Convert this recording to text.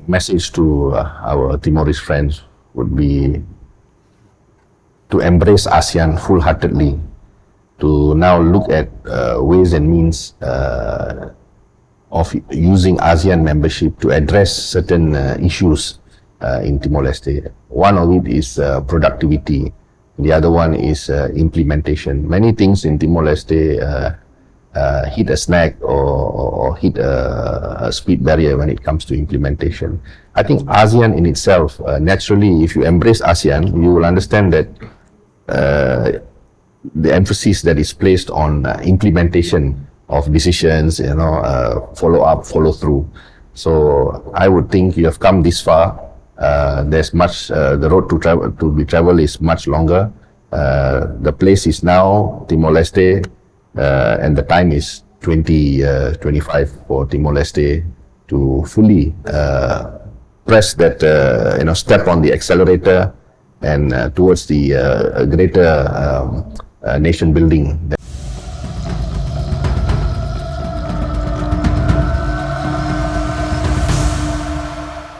message to our Timorese friends would be to embrace ASEAN full-heartedly, to now look at ways and means of using ASEAN membership to address certain issues in Timor-Leste. One of it is productivity. The other one is implementation. Many things in Timor-Leste hit a snag or hit a speed barrier when it comes to implementation. I think ASEAN in itself, naturally, if you embrace ASEAN, you will understand that the emphasis that is placed on implementation of decisions, follow up, follow through. So I would think you have come this far. There's much, the road to be traveled is much longer. The place is now Timor-Leste, and the time is 2025 for Timor-Leste to fully press that, step on the accelerator and towards the greater nation building